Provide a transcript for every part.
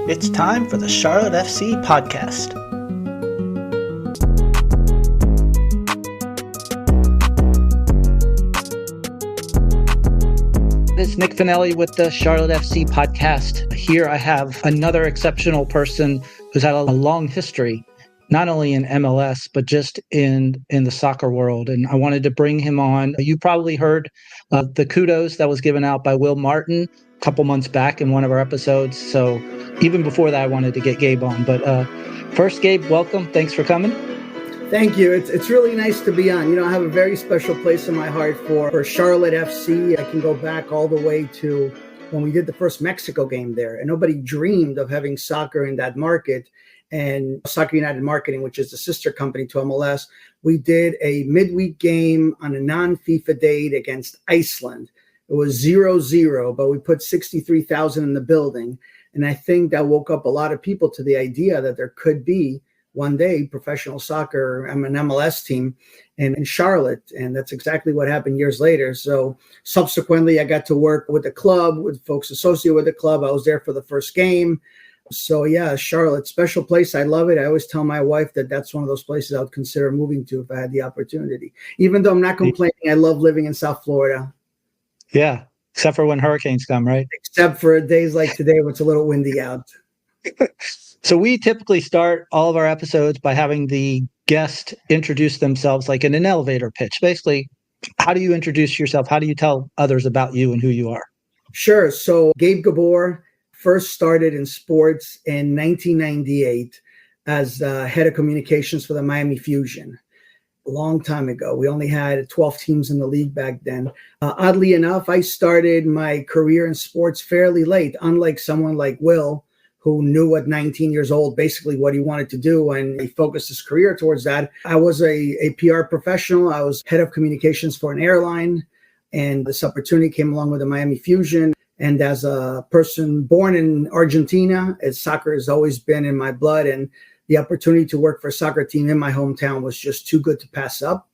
It's time for the Charlotte FC podcast. It's Nick Finelli with the Charlotte FC podcast. Here I have another exceptional person who's had a long history, not only in MLS, but just in the soccer world. And I wanted to bring him on. You probably heard the kudos that was given out by Will Martin a couple months back in one of our episodes. So even before that, I wanted to get Gabe on. But first, Gabe, welcome. Thanks for coming. Thank you. It's really nice to be on. You know, I have a very special place in my heart for Charlotte FC. I can go back all the way to when we did the first Mexico game there. And nobody dreamed of having soccer in that market. And Soccer United Marketing, which is the sister company to MLS, we did a midweek game on a non-FIFA date against Iceland. It was 0-0, but we put 63,000 in the building. And I think that woke up a lot of people to the idea that there could be one day professional soccer, an MLS team in Charlotte. And that's exactly what happened years later. So subsequently, I got to work with the club, with folks associated with the club. I was there for the first game. So yeah, Charlotte, special place. I love it. I always tell my wife that that's one of those places I would consider moving to if I had the opportunity. Even though I'm not complaining, I love living in South Florida. Yeah, except for when hurricanes come, right? Except for days like today when it's a little windy out. So we typically start all of our episodes by having the guest introduce themselves like in an elevator pitch. Basically, how do you introduce yourself? How do you tell others about you and who you are? Sure. So Gabe Gabor first started in sports in 1998 as head of communications for the Miami Fusion. A long time ago. We only had 12 teams in the league back then. Oddly enough, I started my career in sports fairly late, unlike someone like Will, who knew at 19 years old basically what he wanted to do, and he focused his career towards that. I was a PR professional. I was head of communications for an airline, and this opportunity came along with the Miami Fusion. And as a person born in Argentina, as soccer has always been in my blood, and the opportunity to work for a soccer team in my hometown was just too good to pass up.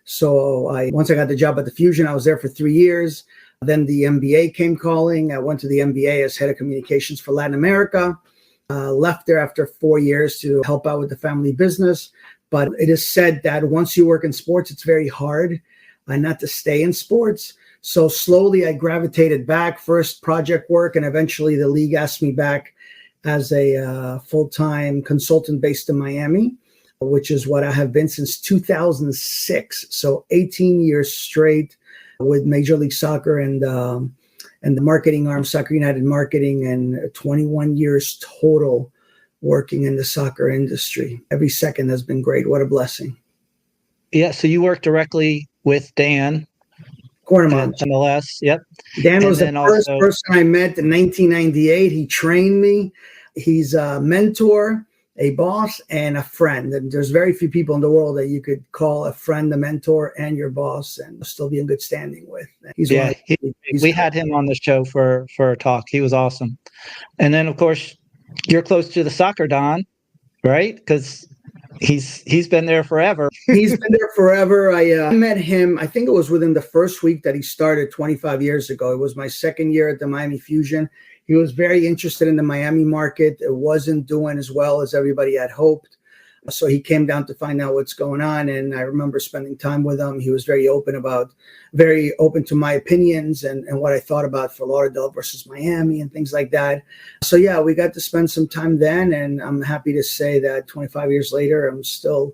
So once I got the job at the Fusion, I was there for 3 years. Then the NBA came calling. I went to the NBA as head of communications for Latin America. Left there after 4 years to help out with the family business. But it is said that once you work in sports, it's very hard not to stay in sports. So slowly I gravitated back, first project work, and eventually the league asked me back as a full-time consultant based in Miami, which is what I have been since 2006. So 18 years straight with Major League Soccer and the marketing arm, Soccer United Marketing, and 21 years total working in the soccer industry. Every second has been great. What a blessing. Yeah, so you work directly with Dan. Cornfields. MLS, yep. Dan was the first person I met in 1998. He trained me. He's a mentor, a boss, and a friend. And there's very few people in the world that you could call a friend, a mentor, and your boss, and still be in good standing with. We had him on the show for a talk. He was awesome. And then, of course, you're close to the soccer Don, right? Because he's been there forever. He's been there forever. I met him, I think it was within the first week that he started 25 years ago. It was my second year at the Miami Fusion. He was very interested in the Miami market. It wasn't doing as well as everybody had hoped. So he came down to find out what's going on. And I remember spending time with him. He was very open to my opinions and what I thought about Fort Lauderdale versus Miami and things like that. So yeah, we got to spend some time then. And I'm happy to say that 25 years later, I'm still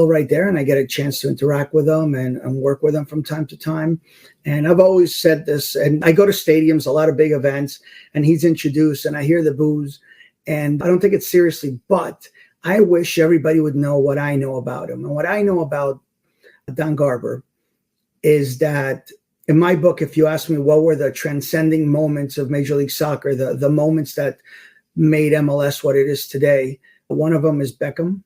right there, and I get a chance to interact with them and work with them from time to time. And I've always said this, and I go to stadiums, a lot of big events, and he's introduced, and I hear the boos, and I don't take it seriously, but I wish everybody would know what I know about him. And what I know about Don Garber is that in my book, if you ask me what were the transcending moments of Major League Soccer, the moments that made MLS what it is today, one of them is Beckham.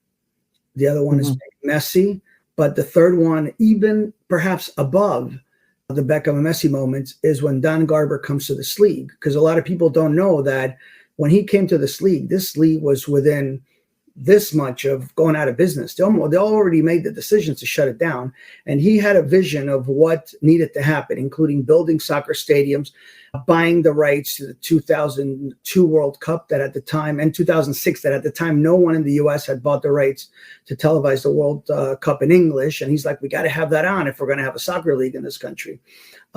The other one is Messi. But the third one, even perhaps above the Beckham and Messi moments, is when Don Garber comes to this league. Because a lot of people don't know that when he came to this league was within this much of going out of business. They already made the decision to shut it down. And he had a vision of what needed to happen, including building soccer stadiums, buying the rights to the 2002 World Cup that at the time, and 2006, that at the time, no one in the US had bought the rights to televise the World Cup in English. And he's like, we got to have that on if we're going to have a soccer league in this country.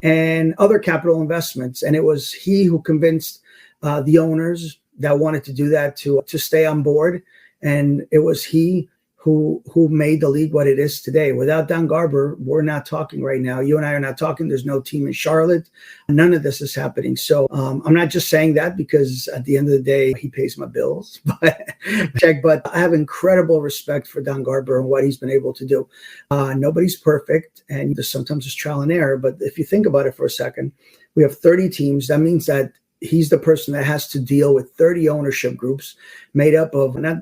And other capital investments. And it was he who convinced the owners that wanted to do that to stay on board. And it was he who made the league what it is today. Without Don Garber, we're not talking right now. You and I are not talking. There's no team in Charlotte. None of this is happening. So I'm not just saying that because at the end of the day, he pays my bills. But I have incredible respect for Don Garber and what he's been able to do. Nobody's perfect, and sometimes it's trial and error. But if you think about it for a second, we have 30 teams. That means that he's the person that has to deal with 30 ownership groups made up of not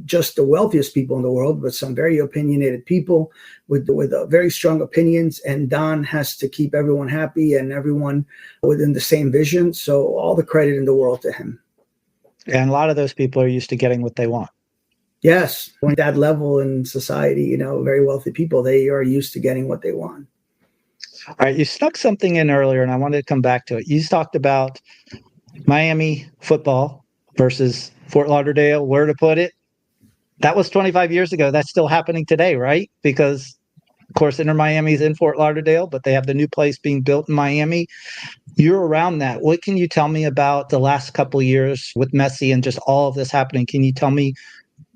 just the wealthiest people in the world, but some very opinionated people with very strong opinions. And Don has to keep everyone happy and everyone within the same vision. So all the credit in the world to him. And a lot of those people are used to getting what they want. Yes. At that level in society, very wealthy people, they are used to getting what they want. All right. You snuck something in earlier, and I wanted to come back to it. You talked about Miami football versus Fort Lauderdale. Where to put it? That was 25 years ago. That's still happening today, right? Because, of course, Inter Miami's in Fort Lauderdale, but they have the new place being built in Miami. You're around that. What can you tell me about the last couple of years with Messi and just all of this happening? Can you tell me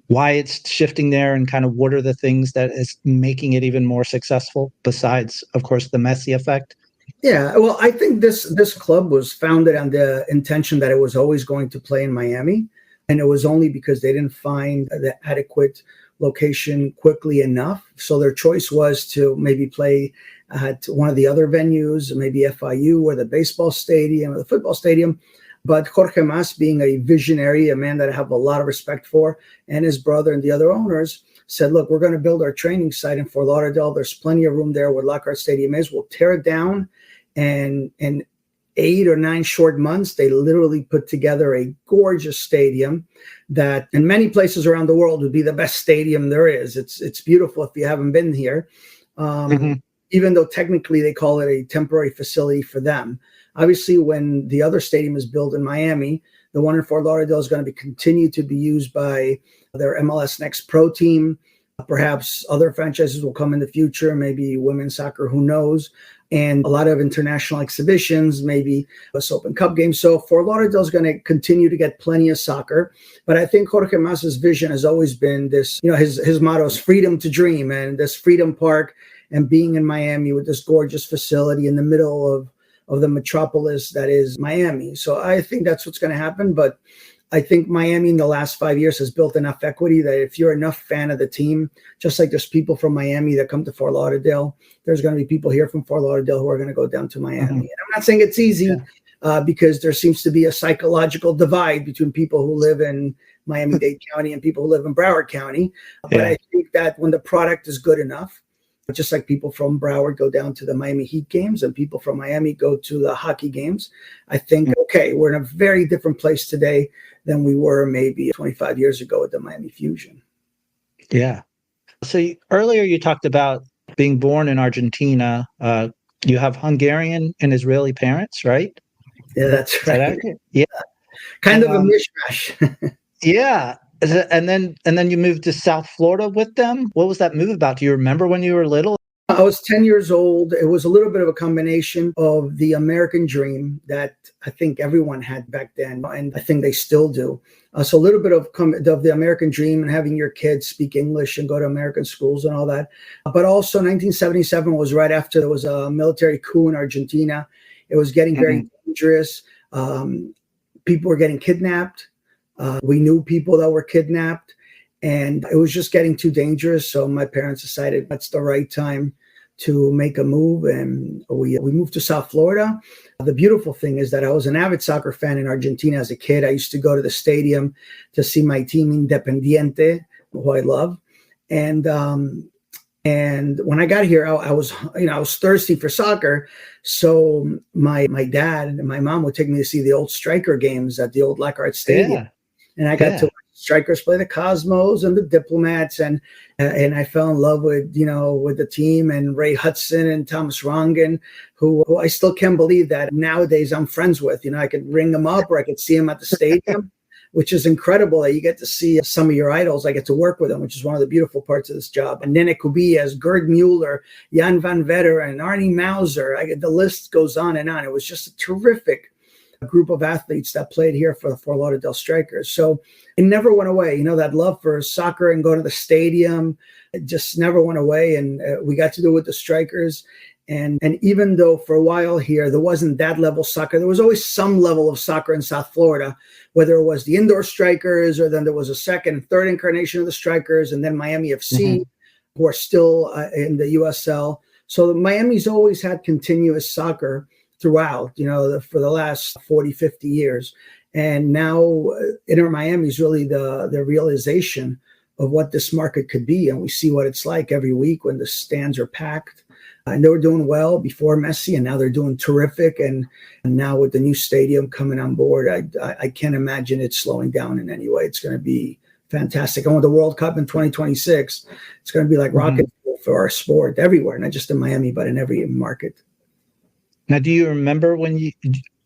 why it's shifting there and kind of what are the things that is making it even more successful besides, of course, the Messi effect? Yeah, well, I think this club was founded on the intention that it was always going to play in Miami. And it was only because they didn't find the adequate location quickly enough. So their choice was to maybe play at one of the other venues, maybe FIU or the baseball stadium or the football stadium. But Jorge Mas, being a visionary, a man that I have a lot of respect for, and his brother and the other owners said, look, we're going to build our training site in Fort Lauderdale. There's plenty of room there where Lockhart Stadium is. We'll tear it down. And 8 or 9 short months, they literally put together a gorgeous stadium that in many places around the world would be the best stadium there is. It's beautiful if you haven't been here, even though technically they call it a temporary facility for them. Obviously, when the other stadium is built in Miami, the one in Fort Lauderdale is going to continue to be used by their MLS Next Pro team. Perhaps other franchises will come in the future, maybe women's soccer, who knows, and a lot of international exhibitions, maybe a Open Cup game. So Fort Lauderdale is going to continue to get plenty of soccer. But I think Jorge Mas's vision has always been this, his motto is freedom to dream, and this Freedom Park and being in Miami with this gorgeous facility in the middle of the metropolis that is Miami. So I think that's what's going to happen. But I think Miami in the last 5 years has built enough equity that if you're enough fan of the team, just like there's people from Miami that come to Fort Lauderdale, there's going to be people here from Fort Lauderdale who are going to go down to Miami. And I'm not saying it's easy because there seems to be a psychological divide between people who live in Miami-Dade County and people who live in Broward County. But I think that when the product is good enough, just like people from Broward go down to the Miami Heat games and people from Miami go to the hockey games, I think, okay, we're in a very different place today than we were maybe 25 years ago at the Miami Fusion. Yeah. So earlier you talked about being born in Argentina. You have Hungarian and Israeli parents, right? Yeah, that's right. Yeah. Kind of a mishmash. Yeah. And then you moved to South Florida with them. What was that move about? Do you remember when you were little? I was 10 years old. It was a little bit of a combination of the American dream that I think everyone had back then, and I think they still do. So a little bit of the American dream and having your kids speak English and go to American schools and all that. But also 1977 was right after there was a military coup in Argentina. It was getting very dangerous. People were getting kidnapped. We knew people that were kidnapped, and it was just getting too dangerous. So my parents decided that's the right time to make a move, and we moved to South Florida. The beautiful thing is that I was an avid soccer fan in Argentina as a kid. I used to go to the stadium to see my team Independiente, who I love. And when I got here, I was thirsty for soccer. So my dad and my mom would take me to see the old striker games at the old Lockhart Stadium. Yeah. And I got to watch Strikers play the Cosmos and the Diplomats, and I fell in love with with the team and Ray Hudson and Thomas Rongen, who I still can't believe that nowadays I'm friends with. I could ring them up or I could see them at the stadium, which is incredible that you get to see some of your idols. I get to work with them, which is one of the beautiful parts of this job. And Nene Kubias, Gerd Mueller, Jan van Vetter, and Arnie Mauser. The list goes on and on. It was just a terrific group of athletes that played here for the Fort Lauderdale Strikers. So it never went away. That love for soccer and going to the stadium, it just never went away. And we got to do it with the Strikers. And even though for a while here, there wasn't that level soccer, there was always some level of soccer in South Florida, whether it was the indoor Strikers or then there was a second and third incarnation of the Strikers and then Miami FC, who are still in the USL. So Miami's always had continuous soccer throughout, for the last 40, 50 years. And now Inter Miami is really the realization of what this market could be. And we see what it's like every week when the stands are packed. And they were doing well before Messi, and now they're doing terrific. And now with the new stadium coming on board, I can't imagine it slowing down in any way. It's going to be fantastic. And with the World Cup in 2026, it's going to be like rocket for our sport everywhere, not just in Miami, but in every market. Now, do you remember when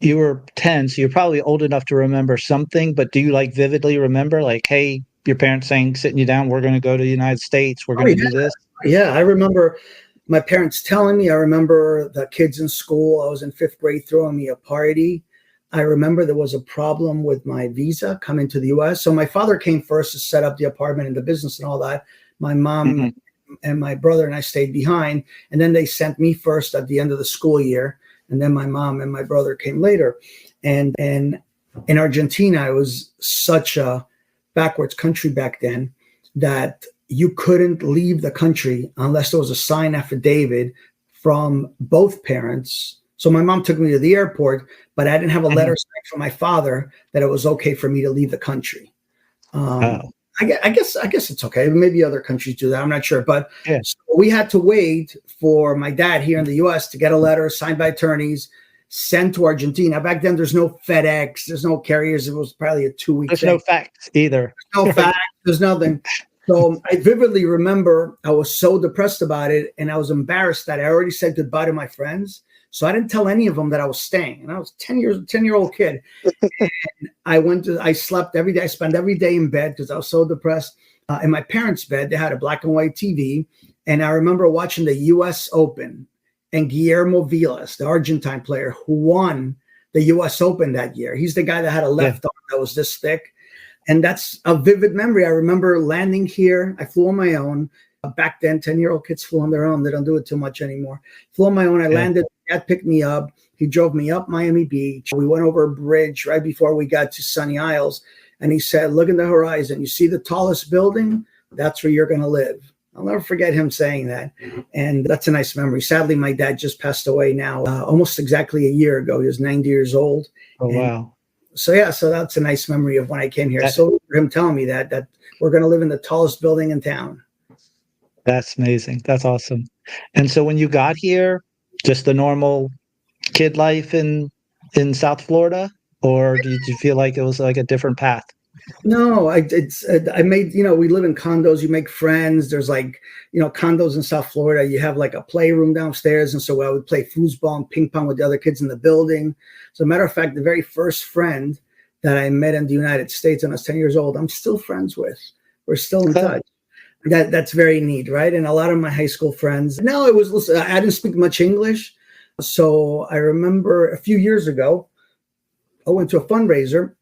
you were 10, so you're probably old enough to remember something, but do you vividly remember hey, your parents saying, sitting you down, we're going to go to the United States, we're going to do this? Yeah, I remember my parents telling me. I remember the kids in school. I was in 5th grade throwing me a party. I remember there was a problem with my visa coming to the U.S. So my father came first to set up the apartment and the business and all that. My mom and my brother and I stayed behind. And then they sent me first at the end of the school year. And then my mom and my brother came later. And in Argentina, it was such a backwards country back then that you couldn't leave the country unless there was a signed affidavit from both parents. So my mom took me to the airport, but I didn't have a letter signed from my father that it was okay for me to leave the country. I guess it's okay. Maybe other countries do that. I'm not sure. But so we had to wait for my dad here in the U.S. to get a letter signed by attorneys, sent to Argentina. Back then, there's no FedEx. There's no carriers. It was probably a 2-week thing. There's no fax either. There's no fax. There's nothing. So I vividly remember I was so depressed about it, and I was embarrassed that I already said goodbye to my friends. So I didn't tell any of them that I was staying. And I was 10-year-old kid. And I slept every day. I spent every day in bed because I was so depressed. In my parents' bed, they had a black and white TV. And I remember watching the U.S. Open and Guillermo Vilas, the Argentine player who won the U.S. Open that year. He's the guy that had a left arm that was this thick. And that's a vivid memory. I remember landing here. I flew on my own. Back then, 10-year-old kids flew on their own. They don't do it too much anymore. Flew on my own. I landed. Dad picked me up. He drove me up Miami Beach. We went over a bridge right before we got to Sunny Isles. And he said, look in the horizon. You see the tallest building? That's where you're going to live. I'll never forget him saying that. And that's a nice memory. Sadly, my dad just passed away now almost exactly a year ago. He was 90 years old. Oh, wow. So that's a nice memory of when I came here. So for him telling me that we're going to live in the tallest building in town. That's amazing. That's awesome. And so when you got here, just the normal kid life in South Florida, or did you feel like it was like a different path? No, I made, we live in condos, you make friends. There's condos in South Florida. You have like a playroom downstairs. And so I would play foosball and ping pong with the other kids in the building. So matter of fact, the very first friend that I met in the United States when I was 10 years old, I'm still friends with. We're still in touch. That's very neat, right? And a lot of my high school friends. No, I didn't speak much English. So I remember a few years ago, I went to a fundraiser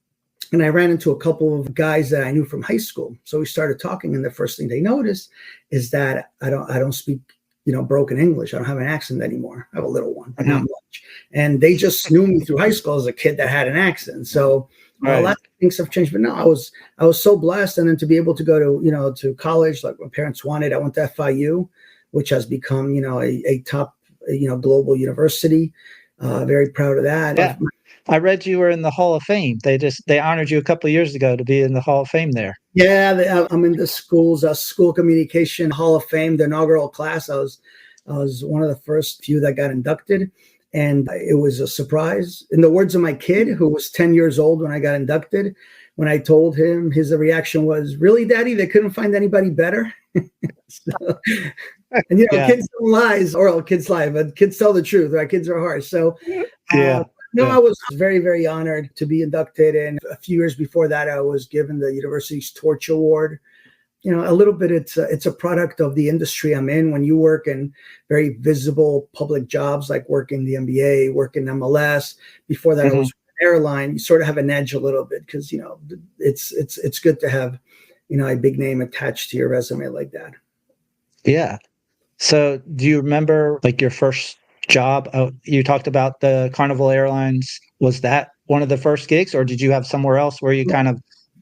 and I ran into a couple of guys that I knew from high school. So we started talking, and the first thing they noticed is that I don't speak, broken English. I don't have an accent anymore. I have a little one, but not much. And they just knew me through high school as a kid that had an accent. So a lot of things have changed, but no, I was so blessed. And then to be able to go to, to college, like my parents wanted, I went to FIU, which has become, a top, global university. Very proud of that. Yeah. I read you were in the Hall of Fame. They honored you a couple of years ago to be in the Hall of Fame there. Yeah, I'm in the school's School Communication Hall of Fame, the inaugural class. I was one of the first few that got inducted. And it was a surprise. In the words of my kid, who was 10 years old when I got inducted, when I told him, his reaction was, "Really, Daddy? They couldn't find anybody better?" So, and Yeah. kids don't lie, or kids lie, but kids tell the truth, right? Kids are harsh. So, Yeah. no, Yeah. I was very, very honored to be inducted. And a few years before that, I was given the university's Torch Award. A little bit, it's a product of the industry I'm in. When you work in very visible public jobs, like working the NBA, working MLS, before that I was an airline, you sort of have an edge a little bit because, it's good to have, a big name attached to your resume like that. Yeah. So do you remember like your first job? You talked about the Carnival Airlines. Was that one of the first gigs, or did you have somewhere else where you kind of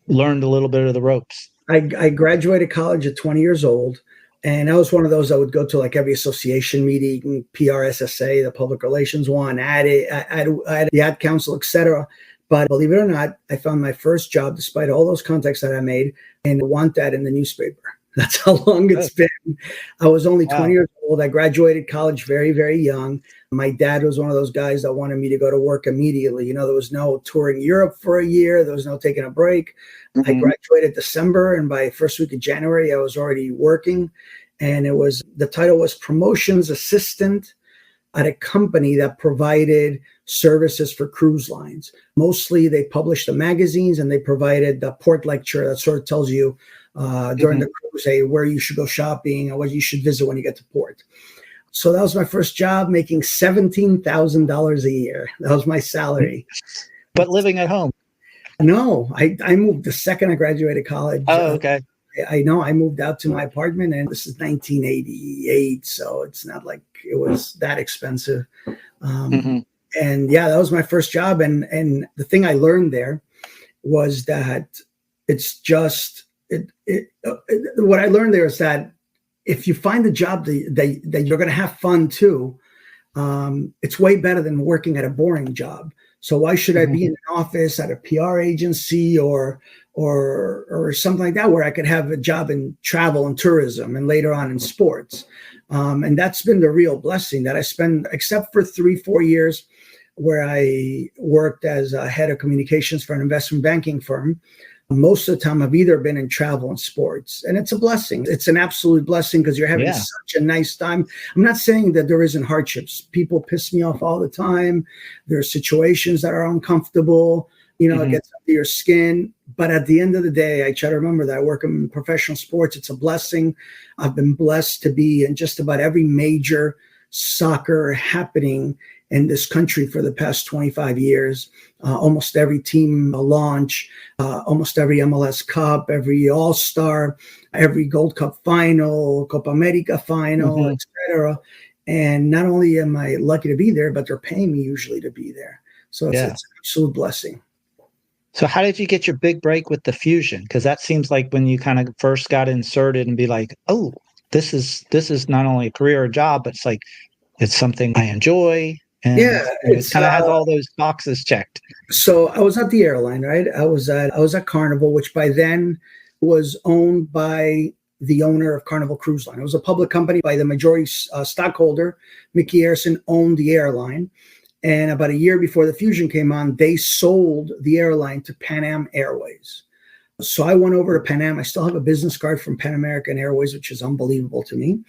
learned a little bit of the ropes? I graduated college at 20 years old, and I was one of those that would go to like every association meeting, PRSSA, the public relations one, the ad council, etc. But believe it or not, I found my first job, despite all those contacts that I made, and want that in the newspaper. That's how long it's been. I was only 20 years old. I graduated college very, very young. My dad was one of those guys that wanted me to go to work immediately. There was no touring Europe for a year. There was no taking a break. I graduated December, and by first week of January, I was already working. And the title was promotions assistant at a company that provided services for cruise lines. Mostly they published the magazines, and they provided the port lecture that sort of tells you during the cruise, hey, where you should go shopping or what you should visit when you get to port. So that was my first job, making $17,000 a year. That was my salary. But living at home? No, I moved the second I graduated college. Oh, okay. I know. I moved out to my apartment, and this is 1988, so it's not like it was that expensive. And yeah, that was my first job. And the thing I learned there was that it's just what I learned there is that if you find a job that you're going to have fun too, it's way better than working at a boring job. So why should I be in an office at a PR agency or something like that, where I could have a job in travel and tourism and later on in sports? And that's been the real blessing that I spend, except for 3-4 years where I worked as a head of communications for an investment banking firm. Most of the time I've either been in travel and sports, and it's a blessing. It's an absolute blessing because you're having such a nice time. I'm not saying that there isn't hardships. People piss me off all the time. There are situations that are uncomfortable, it gets under your skin. But at the end of the day, I try to remember that I work in professional sports. It's a blessing. I've been blessed to be in just about every major soccer happening in this country for the past 25 years. Almost every team launch, almost every MLS Cup, every All-Star, every Gold Cup final, Copa America final, etc. And not only am I lucky to be there, but they're paying me usually to be there. So it's an absolute blessing. So how did you get your big break with the Fusion? Because that seems like when you kind of first got inserted and be like, oh, this is not only a career or job, but it's something I enjoy. And it kind of has all those boxes checked. So I was at the airline, right? I was at Carnival, which by then was owned by the owner of Carnival Cruise Line. It was a public company. By the majority stockholder, Mickey Harrison, owned the airline. And about a year before the Fusion came on, they sold the airline to Pan Am Airways. So I went over to Pan Am. I still have a business card from Pan American Airways, which is unbelievable to me.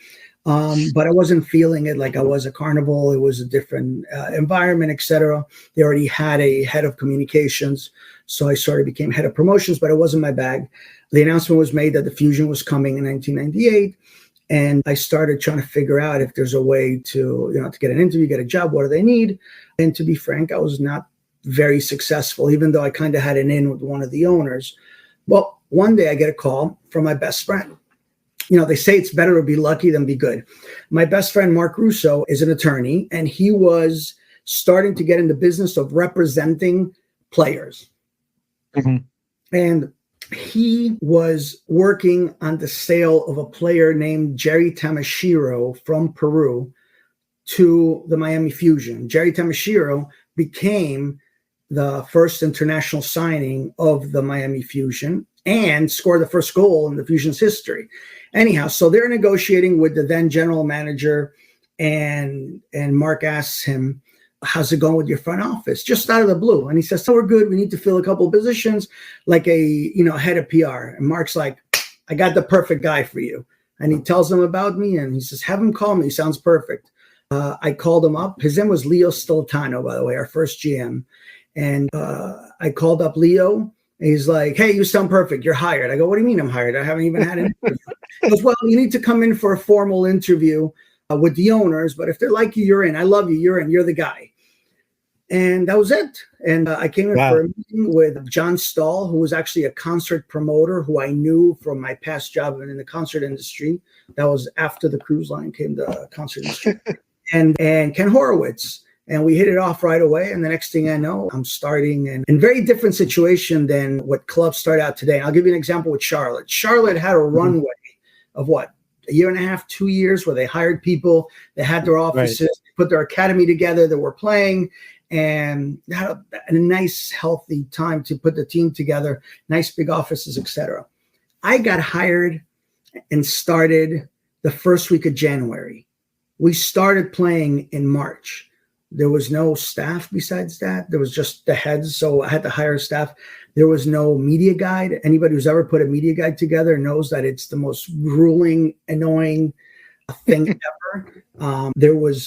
But I wasn't feeling it like I was at Carnival. It was a different environment, etc. They already had a head of communications. So I sort of became head of promotions, but it wasn't my bag. The announcement was made that the Fusion was coming in 1998. And I started trying to figure out if there's a way to get an interview, get a job, what do they need? And to be frank, I was not very successful, even though I kind of had an in with one of the owners. Well, one day I get a call from my best friend. They say it's better to be lucky than be good. My best friend, Mark Russo, is an attorney, and he was starting to get in the business of representing players. And he was working on the sale of a player named Jerry Tamashiro from Peru to the Miami Fusion. Jerry Tamashiro became the first international signing of the Miami Fusion and scored the first goal in the Fusion's history. Anyhow, so they're negotiating with the then general manager, and Mark asks him, how's it going with your front office? Just out of the blue. And he says, so we're good. We need to fill a couple of positions, like a, head of PR. And Mark's like, I got the perfect guy for you. And he tells him about me, and he says, have him call me. Sounds perfect. I called him up. His name was Leo Stiltano, by the way, our first GM. And I called up Leo, and he's like, hey, you sound perfect. You're hired. I go, what do you mean I'm hired? I haven't even had an interview. He goes, well, you need to come in for a formal interview with the owners. But if they're like you, you're in. I love you. You're in. You're the guy. And that was it. And I came in for a meeting with John Stahl, who was actually a concert promoter who I knew from my past job in the concert industry. That was after the cruise line came to concert industry. and Ken Horowitz. And we hit it off right away. And the next thing I know, I'm starting in very different situation than what clubs start out today. I'll give you an example with Charlotte. Charlotte had a runway of what? A year and a half, 2 years, where they hired people. They had their offices, put their academy together. They were playing. And had a nice, healthy time to put the team together, nice big offices, etc. I got hired and started the first week of January. We started playing in March. There was no staff besides that. There was just the heads, so I had to hire staff. There was no media guide. Anybody who's ever put a media guide together knows that it's the most grueling, annoying thing ever.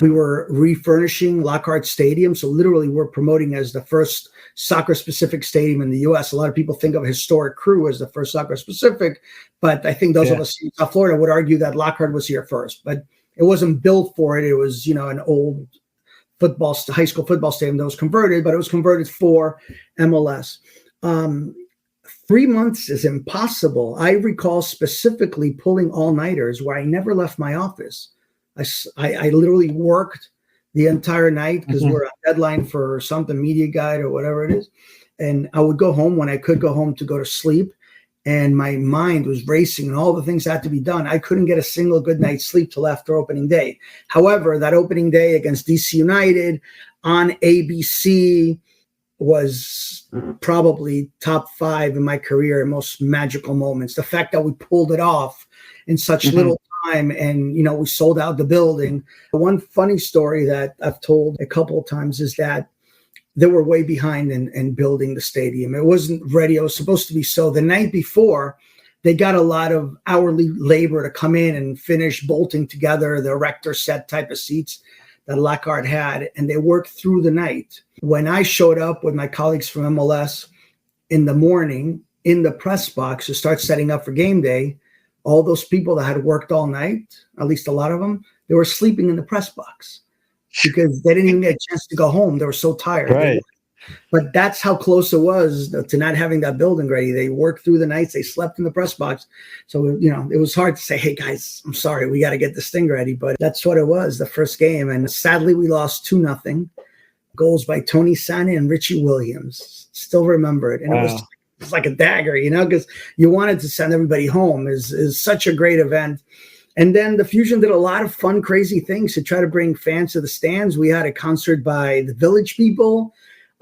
We were refurnishing Lockhart Stadium. So literally we're promoting as the first soccer specific stadium in the US. A lot of people think of Historic Crew as the first soccer specific, but I think those of us in South Florida would argue that Lockhart was here first, but it wasn't built for it. It was, an old high school football stadium that was converted, but it was converted for MLS. 3 months is impossible. I recall specifically pulling all-nighters where I never left my office. I literally worked the entire night because we're on deadline for something, media guide or whatever it is. And I would go home when I could go home to go to sleep. And my mind was racing and all the things had to be done. I couldn't get a single good night's sleep till after opening day. However, that opening day against DC United on ABC was probably top 5 in my career and most magical moments. The fact that we pulled it off in such little time and, we sold out the building. One funny story that I've told a couple of times is that they were way behind in building the stadium. It wasn't ready. It was supposed to be so. The night before, they got a lot of hourly labor to come in and finish bolting together the erector set type of seats that Lockhart had, and they worked through the night. When I showed up with my colleagues from MLS in the morning in the press box to start setting up for game day, all those people that had worked all night, at least a lot of them, they were sleeping in the press box because they didn't even get a chance to go home. They were so tired. Right. But that's how close it was to not having that building ready. They worked through the nights. They slept in the press box. So, it was hard to say, hey, guys, I'm sorry. We got to get this thing ready. But that's what it was, the first game. And sadly, we lost 2-0. Goals by Tony Sana and Richie Williams. Still remember it. And it was like a dagger, because you wanted to send everybody home. Is such a great event. And then the Fusion did a lot of fun, crazy things to try to bring fans to the stands. We had a concert by the Village People.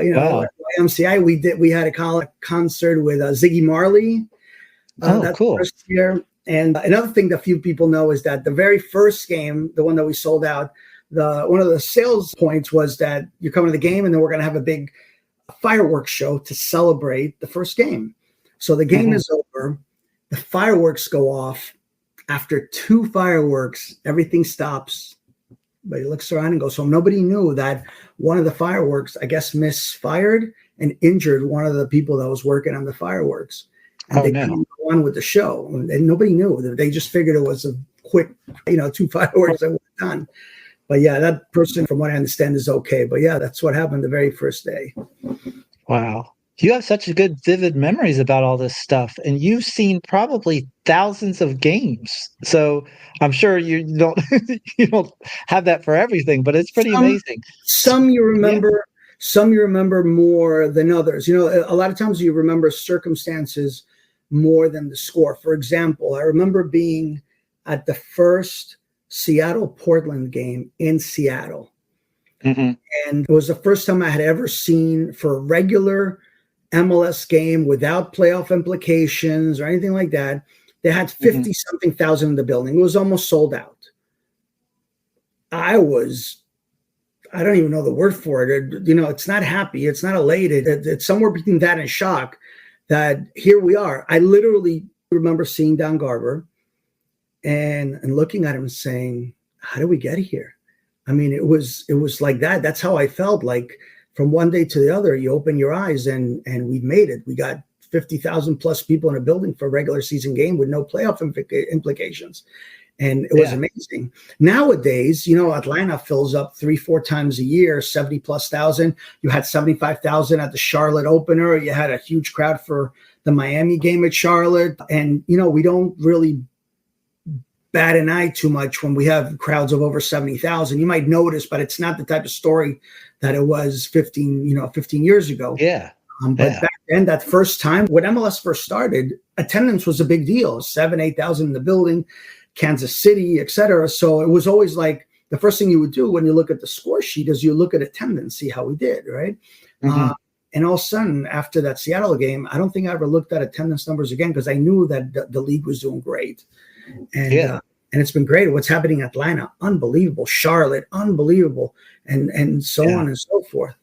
YMCA. We had a concert with Ziggy Marley. That's cool. First year. And another thing that few people know is that the very first game, the one that we sold out, one of the sales points was that you're coming to the game and then we're going to have a big fireworks show to celebrate the first game. So the game is over. The fireworks go off. After 2 fireworks, everything stops. But he looks around and goes, so nobody knew that one of the fireworks, I guess, misfired and injured one of the people that was working on the fireworks. And they couldn't go on with the show. And nobody knew. They just figured it was a quick, 2 fireworks that were done. But yeah, that person, from what I understand, is okay. But yeah, that's what happened the very first day. Wow. You have such good, vivid memories about all this stuff, and you've seen probably thousands of games. So I'm sure you don't you don't have that for everything, but it's pretty amazing. Some you remember, some you remember more than others. A lot of times you remember circumstances more than the score. For example, I remember being at the first Seattle-Portland game in Seattle. And it was the first time I had ever seen, for a regular MLS game without playoff implications or anything like that, they had 50-something thousand in the building. It was almost sold out. I was I don't even know the word for it. It's not happy. It's not elated. It's somewhere between that and shock that here we are. I literally remember seeing Don Garber and looking at him and saying, how did we get here? I mean, it was like that. That's how I felt. Like from one day to the other, you open your eyes and we've made it. We got 50,000 plus people in a building for a regular season game with no playoff implications. And it was amazing. Nowadays, Atlanta fills up 3-4 times a year, 70 plus thousand. You had 75,000 at the Charlotte opener. You had a huge crowd for the Miami game at Charlotte. And, we don't really bat an eye too much when we have crowds of over 70,000. You might notice, but it's not the type of story that it was 15 years ago. Yeah. But back then, that first time when MLS first started, attendance was a big deal. 8,000 in the building, Kansas City, et cetera. So it was always like the first thing you would do when you look at the score sheet is you look at attendance, see how we did, right? Mm-hmm. And all of a sudden, after that Seattle game, I don't think I ever looked at attendance numbers again because I knew that the league was doing great. And it's been great. What's happening in Atlanta, unbelievable. Charlotte, unbelievable, and so on and so forth.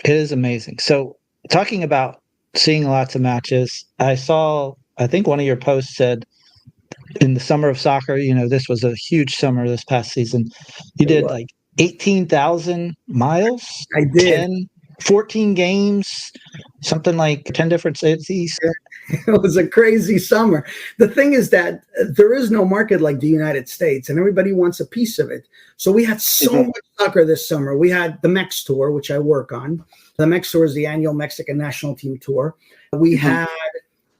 It is amazing. So talking about seeing lots of matches, I think one of your posts said in the summer of soccer, this was a huge summer this past season. You did like 18,000 miles. I did. 14 games, something like 10 different cities. It was a crazy summer. The thing is that there is no market like the United States, and everybody wants a piece of it. So we had so much soccer this summer. We had the Mex Tour, which I work on. The Mex Tour is the annual Mexican national team tour. We had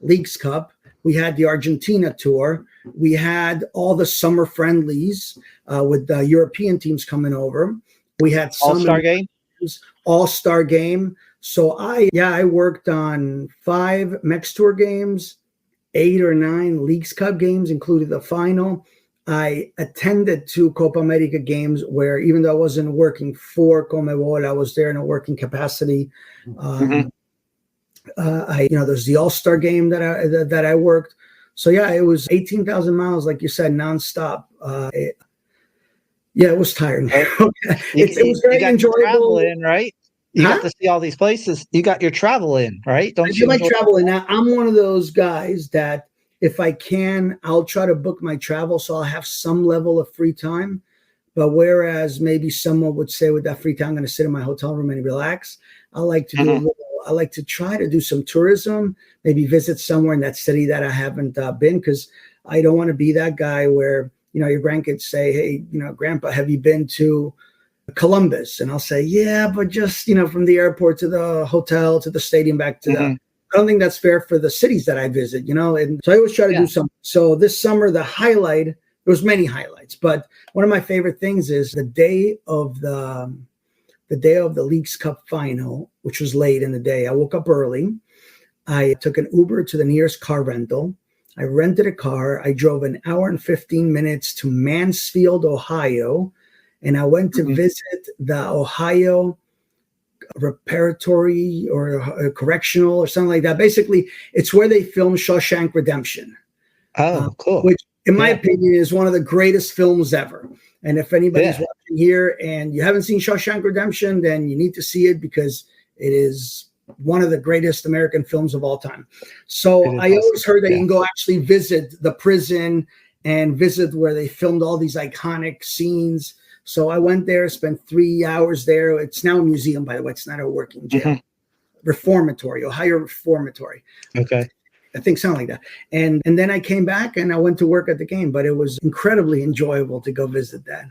Leagues Cup. We had the Argentina tour. We had all the summer friendlies with the European teams coming over. We had All-Star game. All-Star game. So I worked on 5 Mex Tour games, 8 or 9 Leagues Cup games, including the final. I attended 2 Copa America games where even though I wasn't working for Conmebol, I was there in a working capacity. There's the All-Star game that I worked. So it was 18,000 miles, like you said, nonstop. It was tiring. It was very enjoyable. Travel in, right? You got to see all these places. You got your travel in, right? Don't you? I do my travel in. Now, I'm one of those guys that if I can, I'll try to book my travel so I'll have some level of free time. But whereas maybe someone would say with that free time, I'm going to sit in my hotel room and relax. I like to do I like to try to do some tourism, maybe visit somewhere in that city that I haven't been, because I don't want to be that guy where, your grandkids say, hey, Grandpa, have you been to Columbus? And I'll say, yeah, but just, from the airport to the hotel, to the stadium, back to the, I don't think that's fair for the cities that I visit, and so I always try to do something. So this summer, the highlight, there was many highlights, but one of my favorite things is the day of the Leagues Cup final, which was late in the day. I woke up early. I took an Uber to the nearest car rental. I rented a car. I drove an hour and 15 minutes to Mansfield, Ohio, and I went to visit the Ohio Reparatory or Correctional or something like that. Basically, it's where they filmed Shawshank Redemption. Oh, cool. Which, in my opinion, is one of the greatest films ever. And if anybody's watching here and you haven't seen Shawshank Redemption, then you need to see it because it is one of the greatest American films of all time. So I always heard that you can go actually visit the prison and visit where they filmed all these iconic scenes. So I went there, spent 3 hours there. It's now a museum, by the way. It's not a working jail. Reformatory, Ohio Reformatory. Okay. I think something like that. And then I came back and I went to work at the game, but it was incredibly enjoyable to go visit that.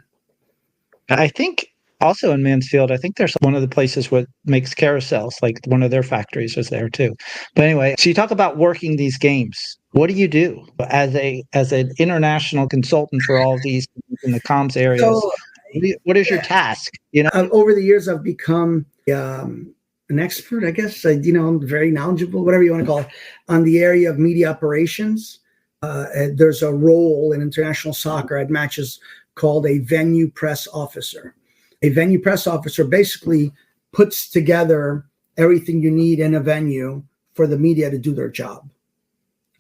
I think also in Mansfield, I think there's one of the places where makes carousels, like one of their factories is there too. But anyway, so you talk about working these games. What do you do as an international consultant for all of these in the comms areas? So, what is your task? Over the years, I've become an expert, I guess. I'm very knowledgeable, whatever you want to call it, on the area of media operations. There's a role in international soccer at matches called a venue press officer. A venue press officer basically puts together everything you need in a venue for the media to do their job.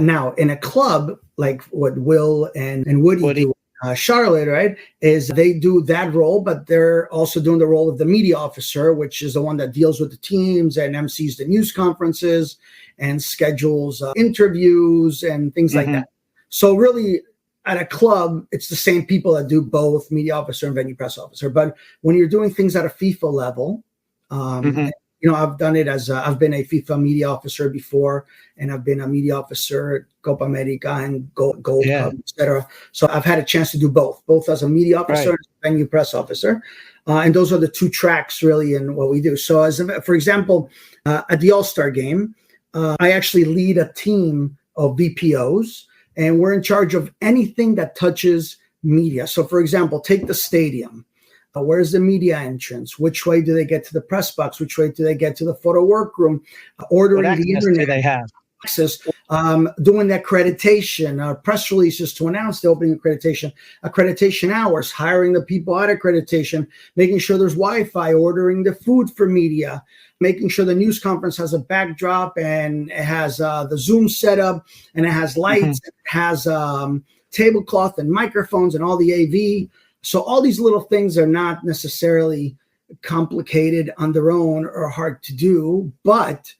Now, in a club, like what Will and Woody do, Charlotte, right, is they do that role, but they're also doing the role of the media officer, which is the one that deals with the teams and MCs the news conferences and schedules interviews and things like that. So really, at a club, it's the same people that do both media officer and venue press officer. But when you're doing things at a FIFA level, I've done it as I've been a FIFA media officer before, and I've been a media officer at Copa America and Gold Cup, etc. So I've had a chance to do both as a media officer and a venue press officer. And those are the two tracks really in what we do. So for example, at the All-Star game, I actually lead a team of VPOs, and we're in charge of anything that touches media. So for example, take the stadium. Where's the media entrance? Which way do they get to the press box? Which way do they get to the photo workroom? Ordering the internet. Do they have access? Doing the accreditation, press releases to announce the opening accreditation hours, hiring the people at accreditation, making sure there's Wi-Fi, ordering the food for media, making sure the news conference has a backdrop and it has the Zoom setup and it has lights, it has tablecloth and microphones and all the AV. So all these little things are not necessarily complicated on their own or hard to do, but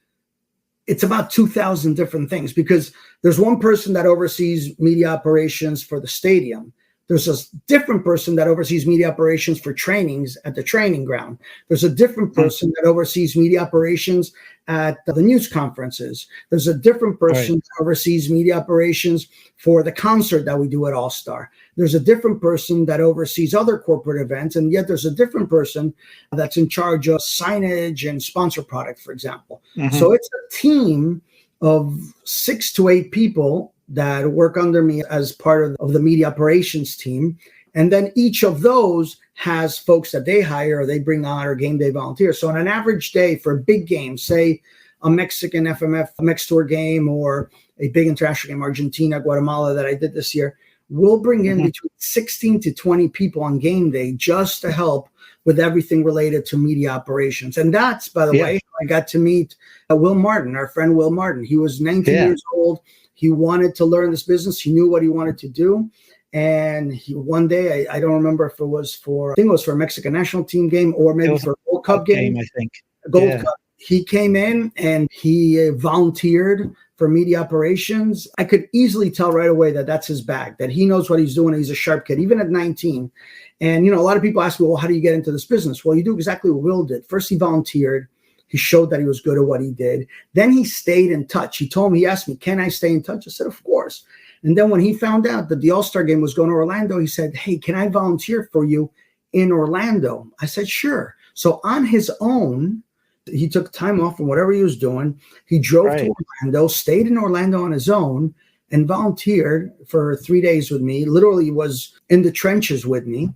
it's about 2,000 different things, because there's one person that oversees media operations for the stadium. There's a different person that oversees media operations for trainings at the training ground. There's a different person that oversees media operations at the news conferences. There's a different person that oversees media operations for the concert that we do at All-Star. There's a different person that oversees other corporate events, and yet there's a different person that's in charge of signage and sponsor product, for example. So it's a team of 6 to 8 people that work under me as part of the media operations team. And then each of those has folks that they hire or they bring on or game day volunteers. So on an average day for a big game, say a Mexican FMF Mex Tour game or a big international game, Argentina, Guatemala, that I did this year, we'll bring in between 16 to 20 people on game day just to help with everything related to media operations. And that's, by the way, I got to meet Will Martin, our friend Will Martin. He was 19 years old. He wanted to learn this business. He knew what he wanted to do. And one day, I don't remember if it was for a Mexican national team game or maybe for a Gold Cup game. I think. Gold Cup. He came in and he volunteered for media operations. I could easily tell right away that that's his bag, that he knows what he's doing. He's a sharp kid, even at 19. And, a lot of people ask me, well, how do you get into this business? Well, you do exactly what Will did. First, he volunteered. He showed that he was good at what he did. Then he stayed in touch. He asked me, can I stay in touch? I said, of course. And then when he found out that the All-Star game was going to Orlando, he said, hey, can I volunteer for you in Orlando? I said, sure. So on his own, he took time off from whatever he was doing. He drove to Orlando, stayed in Orlando on his own, and volunteered for 3 days with me. Literally was in the trenches with me.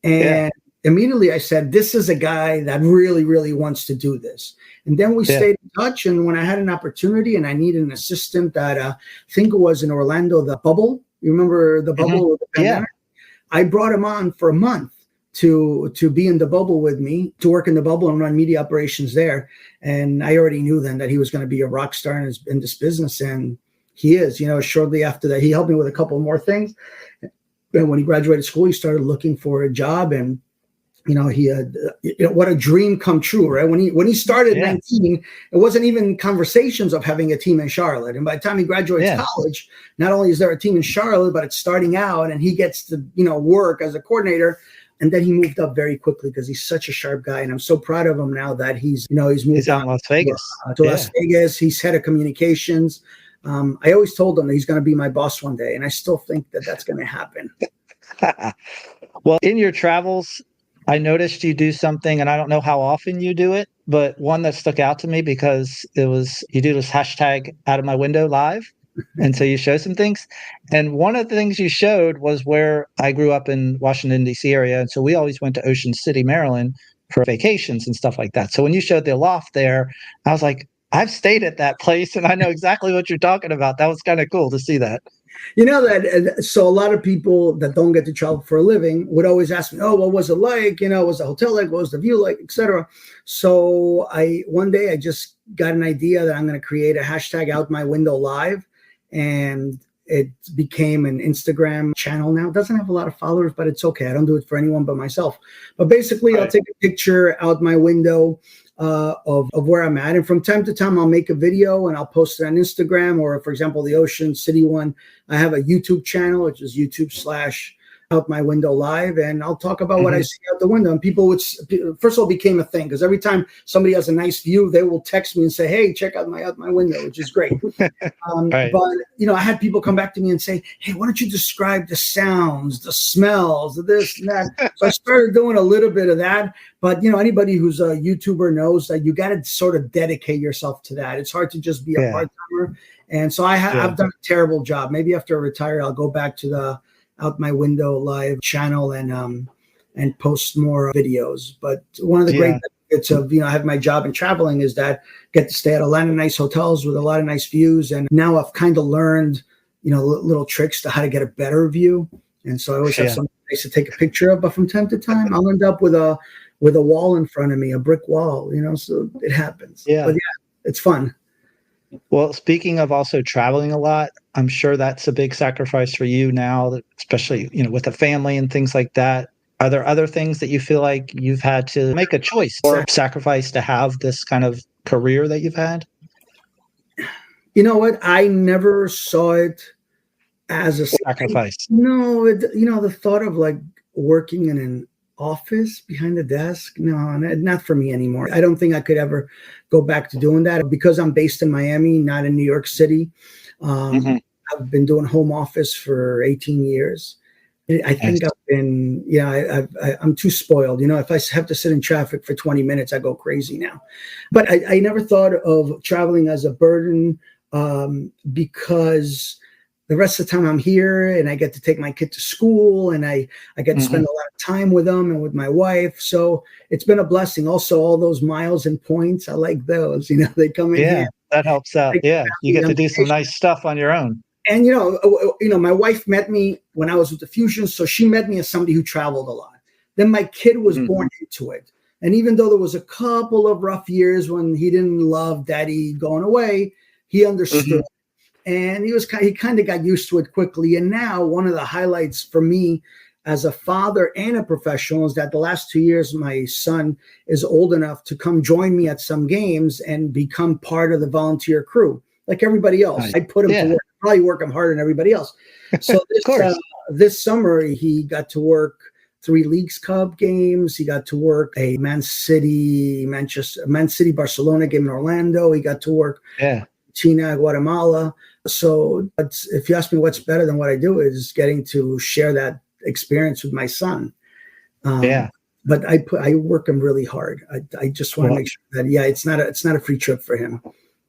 And immediately I said, this is a guy that really, really wants to do this. And then we stayed in touch. And when I had an opportunity and I needed an assistant that I think it was in Orlando, the bubble, you remember the bubble with the pandemic? I brought him on for a month to be in the bubble with me, to work in the bubble and run media operations there. And I already knew then that he was going to be a rock star in this business. And he is, shortly after that, he helped me with a couple more things. And when he graduated school, he started looking for a job, and he had, what a dream come true, right? When he started at 19, it wasn't even conversations of having a team in Charlotte. And by the time he graduates college, not only is there a team in Charlotte, but it's starting out, and he gets to, work as a coordinator. And then he moved up very quickly because he's such a sharp guy. And I'm so proud of him now that he's moved out in Las Vegas. To Las Vegas. He's head of communications. I always told him that he's going to be my boss one day. And I still think that that's going to happen. Well, in your travels, I noticed you do something, and I don't know how often you do it, but one that stuck out to me because you do this hashtag out of my window live. And so you show some things. And one of the things you showed was where I grew up in Washington, D.C. area. And so we always went to Ocean City, Maryland for vacations and stuff like that. So when you showed the loft there, I was like, I've stayed at that place and I know exactly what you're talking about. That was kind of cool to see that. So a lot of people that don't get to travel for a living would always ask me, oh, what was it like? What was the hotel like? What was the view like, etc. So one day I just got an idea that I'm going to create a hashtag out my window live. And it became an Instagram channel now. It doesn't have a lot of followers, but it's okay. I don't do it for anyone but myself. But basically, I'll take a picture out my window of where I'm at. And from time to time, I'll make a video and I'll post it on Instagram. Or, for example, the Ocean City one, I have a YouTube channel, which is YouTube/Out My Window Live, and I'll talk about what I see out the window. And people would, first of all, became a thing, because every time somebody has a nice view, they will text me and say, "Hey, check out my window," which is great. But I had people come back to me and say, "Hey, why don't you describe the sounds, the smells, this and that?" So I started doing a little bit of that. But anybody who's a YouTuber knows that you got to sort of dedicate yourself to that. It's hard to just be a part-timer. And so I've done a terrible job. Maybe after I retire, I'll go back to the Out My Window Live channel and post more videos. But one of the great benefits of having my job and traveling is that I get to stay at a lot of nice hotels with a lot of nice views. And now I've kind of learned little tricks to how to get a better view. And so I always have something nice to take a picture of. But from time to time, I'll end up with a wall in front of me, a brick wall. So it happens. But it's fun. Well, speaking of also traveling a lot, I'm sure that's a big sacrifice for you now, especially, with a family and things like that. Are there other things that you feel like you've had to make a choice or sacrifice to have this kind of career that you've had? You know what? I never saw it as a sacrifice. No, the thought of like working in an office behind the desk, no, not for me anymore. I don't think I could ever go back to doing that, because I'm based in Miami, not in New York City. I've been doing home office for 18 years. I think I'm too spoiled. If I have to sit in traffic for 20 minutes, I go crazy now. But I never thought of traveling as a burden, because the rest of the time I'm here and I get to take my kid to school and I get to spend a lot of time with them and with my wife. So it's been a blessing. Also, all those miles and points, I like those. They come in. Yeah, that helps out. You get to do some nice stuff on your own. And, my wife met me when I was with the Fusion. So she met me as somebody who traveled a lot. Then my kid was born into it. And even though there was a couple of rough years when he didn't love daddy going away, he understood. And he kind of got used to it quickly. And now one of the highlights for me as a father and a professional is that the last 2 years, my son is old enough to come join me at some games and become part of the volunteer crew, like everybody else. I put him to work, probably work him harder than everybody else. So this summer, he got to work 3 Leagues Cup games. He got to work a Man City, Barcelona game in Orlando. He got to work Argentina, Guatemala. So if you ask me what's better than what I do, is getting to share that experience with my son. But I work him really hard. I just want to make sure that it's not a free trip for him.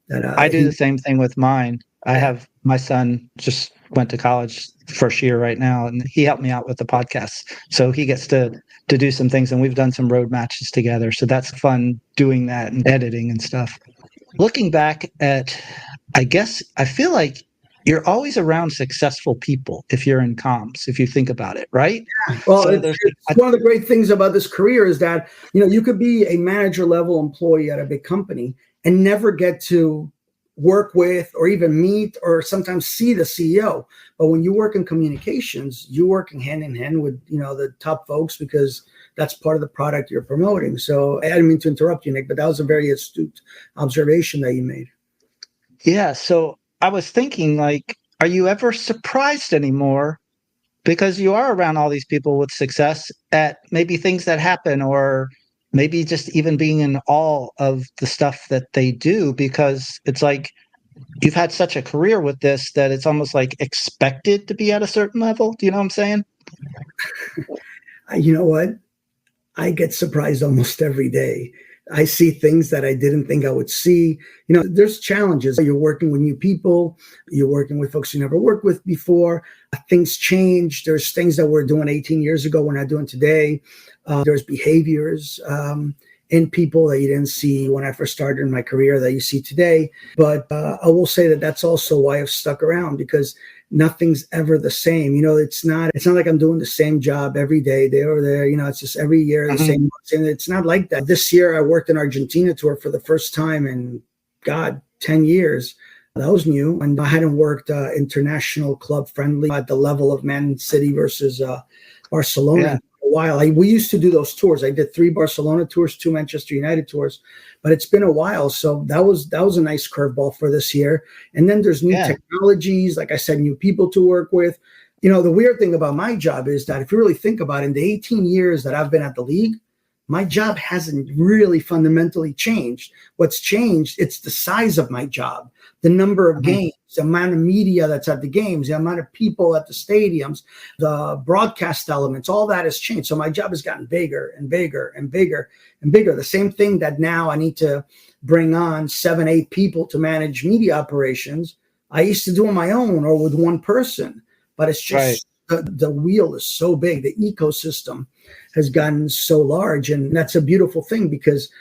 I do the same thing with mine. I have my son just went to college first year right now, and he helped me out with the podcast. So he gets to do some things, and we've done some road matches together. So that's fun doing that and editing and stuff. Looking back at, I guess, I feel like you're always around successful people if you're in comms, if you think about it, right? Yeah. Well, so it's one of the great things about this career is that, you could be a manager level employee at a big company and never get to work with or even meet or sometimes see the CEO. But when you work in communications, you're working hand in hand with, the top folks, because that's part of the product you're promoting. So I didn't mean to interrupt you, Nick, but that was a very astute observation that you made. Yeah. So I was thinking, are you ever surprised anymore? Because you are around all these people with success at maybe things that happen, or maybe just even being in awe of the stuff that they do, because it's like you've had such a career with this that it's almost like expected to be at a certain level. Do you know what I'm saying? You know what? I get surprised almost every day. I see things that I didn't think I would see. There's challenges. You're working with new people. You're working with folks you never worked with before. Things change. There's things that we're doing 18 years ago we're not doing today. There's behaviors in people that you didn't see when I first started in my career that you see today. But I will say that that's also why I've stuck around, because nothing's ever the same. It's not like I'm doing the same job every day, day over there. It's just every year the same. And it's not like that. This year I worked in Argentina tour for the first time in 10 years. That was new. And I hadn't worked international club friendly at the level of Man City versus Barcelona for a while. We used to do those tours. I did 3 Barcelona tours, 2 Manchester United tours, but it's been a while. So that was a nice curveball for this year. And then there's new technologies, like I said, new people to work with. You know, the weird thing about my job is that if you really think about it, in the 18 years that I've been at the league, my job hasn't really fundamentally changed. What's changed, it's the size of my job, the number of games, the amount of media that's at the games, the amount of people at the stadiums, the broadcast elements, all that has changed. So my job has gotten bigger and bigger and bigger and bigger. The same thing that now I need to bring on 7, 8 people to manage media operations. I used to do on my own or with one person, but it's just the wheel is so big. The ecosystem has gotten so large, and that's a beautiful thing because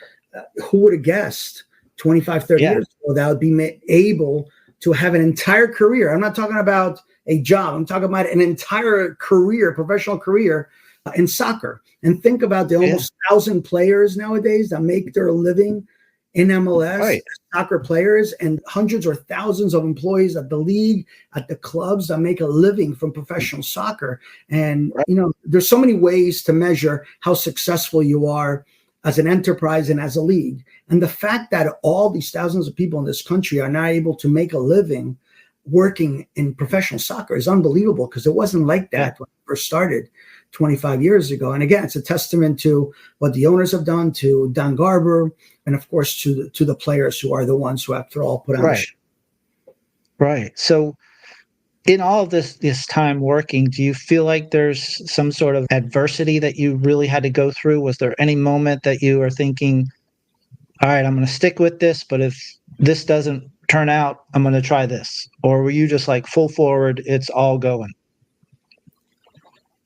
who would have guessed 25, 30 years ago that I would be able to have an entire career. I'm not talking about a job. I'm talking about an entire career, professional career in soccer. And think about the almost 1,000 players nowadays that make their living in MLS, soccer players, and hundreds or thousands of employees at the league, at the clubs that make a living from professional soccer. And, you know, there's so many ways to measure how successful you are as an enterprise and as a league. And the fact that all these thousands of people in this country are not able to make a living working in professional soccer is unbelievable, because it wasn't like that when I first started 25 years ago. And again, it's a testament to what the owners have done, to Don Garber, and of course to the players who are the ones who after all put on the show. Right. So in all of this time working, do you feel like there's some sort of adversity that you really had to go through? Was there any moment that you were thinking, all right, I'm going to stick with this, but if this doesn't turn out, I'm going to try this? Or were you just like full forward, it's all going?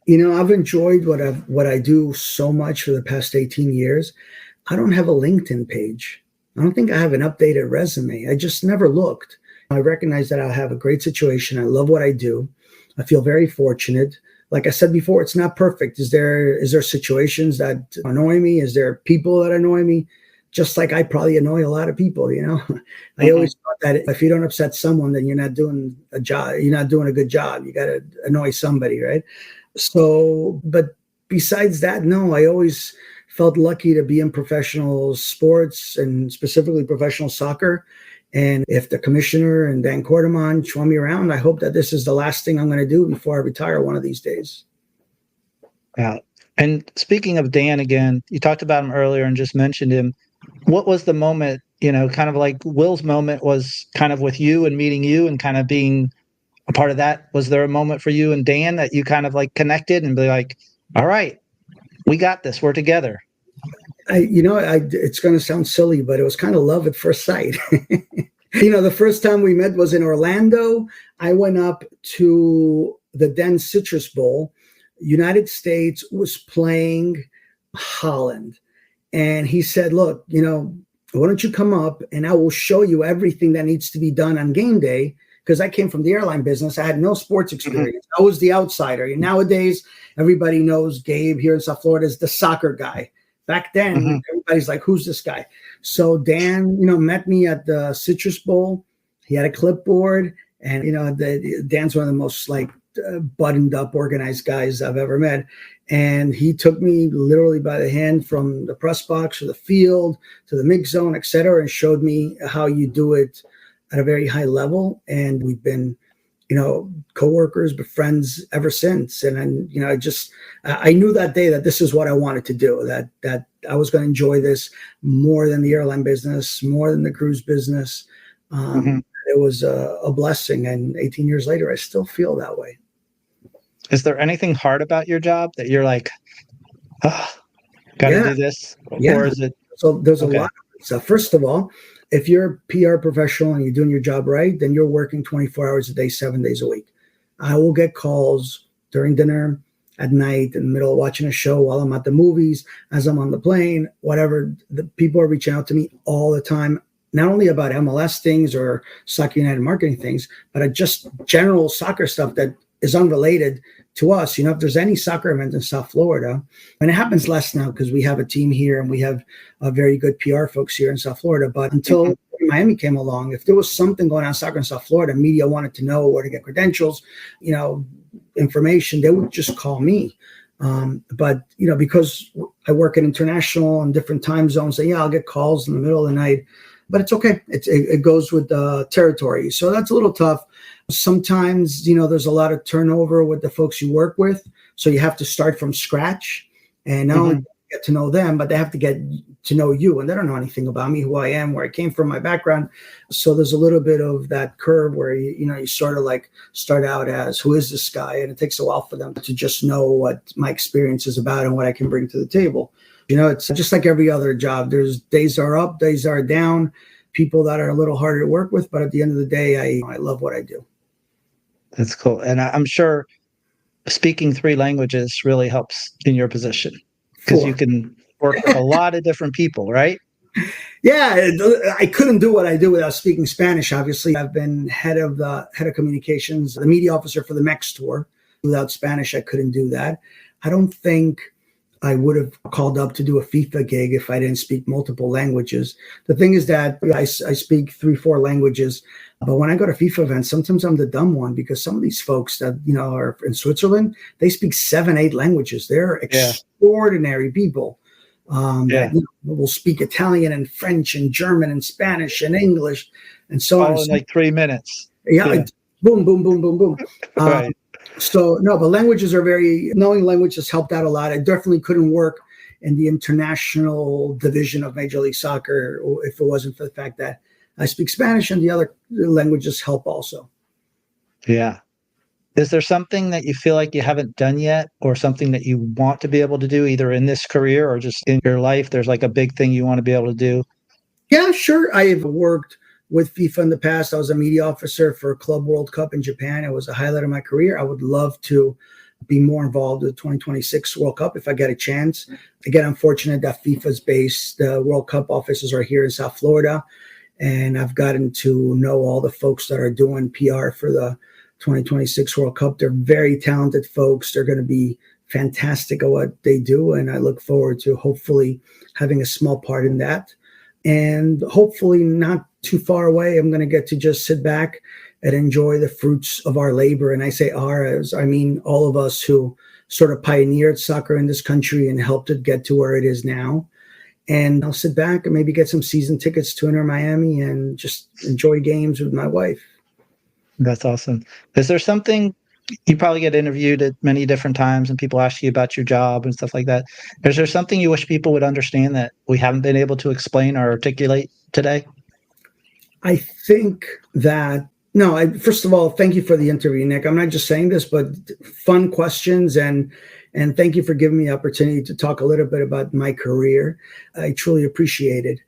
You know, I've enjoyed what I do so much for the past 18 years. I don't have a LinkedIn page. I don't think I have an updated resume. I just never looked. I recognize that I have a great situation. I love what I do. I feel very fortunate. Like I said before, it's not perfect. Is there situations that annoy me? Is there people that annoy me? Just like I probably annoy a lot of people, you know. I always thought that if you don't upset someone, then you're not doing a job. You're not doing a good job. You got to annoy somebody, right? So, but besides that, no, I always felt lucky to be in professional sports and specifically professional soccer. And if the commissioner and Dan Cordeman show me around, I hope that this is the last thing I'm going to do before I retire one of these days. Yeah. And speaking of Dan again, you talked about him earlier and just mentioned him. What was the moment, you know, kind of like Will's moment was kind of with you and meeting you and kind of being a part of that? Was there a moment for you and Dan that you kind of like connected and be like, all right, we got this, we're together? It's going to sound silly, but it was kind of love at first sight. You know, the first time we met was in Orlando. I went up to the Den Citrus Bowl. United States was playing Holland. And he said, look, you know, why don't you come up and I will show you everything that needs to be done on game day. Because I came from the airline business. I had no sports experience. I was the outsider. And nowadays, everybody knows Gabe here in South Florida is the soccer guy. Back then, everybody's like, who's this guy? So Dan, you know, met me at the Citrus Bowl. He had a clipboard. And, you know, Dan's one of the most like buttoned up, organized guys I've ever met. And he took me literally by the hand from the press box to the field, to the mix zone, et cetera, and showed me how you do it at a very high level. And we've been, you know, coworkers, but friends ever since. And, you know, I knew that day that this is what I wanted to do, that I was going to enjoy this more than the airline business, more than the cruise business. It was a blessing. And 18 years later, I still feel that way. Is there anything hard about your job that you're like, gotta do this? Or is it? So there's a lot of stuff. First of all, if you're a PR professional and you're doing your job right, then you're working 24 hours a day, 7 days a week. I will get calls during dinner, at night, in the middle of watching a show, while I'm at the movies, as I'm on the plane, whatever. The people are reaching out to me all the time, not only about MLS things or Soccer United marketing things, but just general soccer stuff that is unrelated to us. You know, if there's any soccer event in South Florida, and it happens less now because we have a team here and we have very good PR folks here in South Florida. But until Miami came along, if there was something going on in soccer in South Florida, media wanted to know where to get credentials, information, they would just call me. But because I work in international and different time zones, so I'll get calls in the middle of the night, but it's okay. It goes with the territory. So that's a little tough. Sometimes, there's a lot of turnover with the folks you work with. So you have to start from scratch and not only get to know them, but they have to get to know you. And they don't know anything about me, who I am, where I came from, my background. So there's a little bit of that curve where, you sort of like start out as, who is this guy? And it takes a while for them to just know what my experience is about and what I can bring to the table. It's just like every other job. There's days are up, days are down, people that are a little harder to work with. But at the end of the day, I love what I do. That's cool. And I'm sure speaking 3 languages really helps in your position because you can work with a lot of different people, right? Yeah, I couldn't do what I do without speaking Spanish. Obviously, I've been head of communications, the media officer for the Mex tour. Without Spanish, I couldn't do that. I don't think I would have called up to do a FIFA gig if I didn't speak multiple languages. The thing is that I speak 3-4 languages, but when I go to FIFA events, sometimes I'm the dumb one because some of these folks that are in Switzerland, they speak 7-8 languages. They're extraordinary people. That will speak Italian and French and German and Spanish and English and so on. All in like 3 minutes. Yeah. Boom, boom, boom, boom, boom. Right. So no, but knowing language has helped out a lot. I definitely couldn't work in the international division of Major League Soccer if it wasn't for the fact that I speak Spanish, and the other languages help also. Yeah. Is there something that you feel like you haven't done yet, or something that you want to be able to do either in this career or just in your life? There's like a big thing you want to be able to do? Yeah, sure. I've worked with FIFA in the past. I was a media officer for Club World Cup in Japan. It was a highlight of my career. I would love to be more involved with the 2026 World Cup if I get a chance. Again, I'm fortunate that FIFA's based, the World Cup offices are here in South Florida. And I've gotten to know all the folks that are doing PR for the 2026 World Cup. They're very talented folks. They're going to be fantastic at what they do. And I look forward to hopefully having a small part in that. And hopefully not too far away, I'm going to get to just sit back and enjoy the fruits of our labor. And I say ours, I mean all of us who sort of pioneered soccer in this country and helped it get to where it is now. And I'll sit back and maybe get some season tickets to Inter Miami and just enjoy games with my wife. That's awesome. Is there something, you probably get interviewed at many different times and people ask you about your job and stuff like that. Is there something you wish people would understand that we haven't been able to explain or articulate today? I think that, first of all, thank you for the interview, Nick. I'm not just saying this, but fun questions, and thank you for giving me the opportunity to talk a little bit about my career. I truly appreciate it.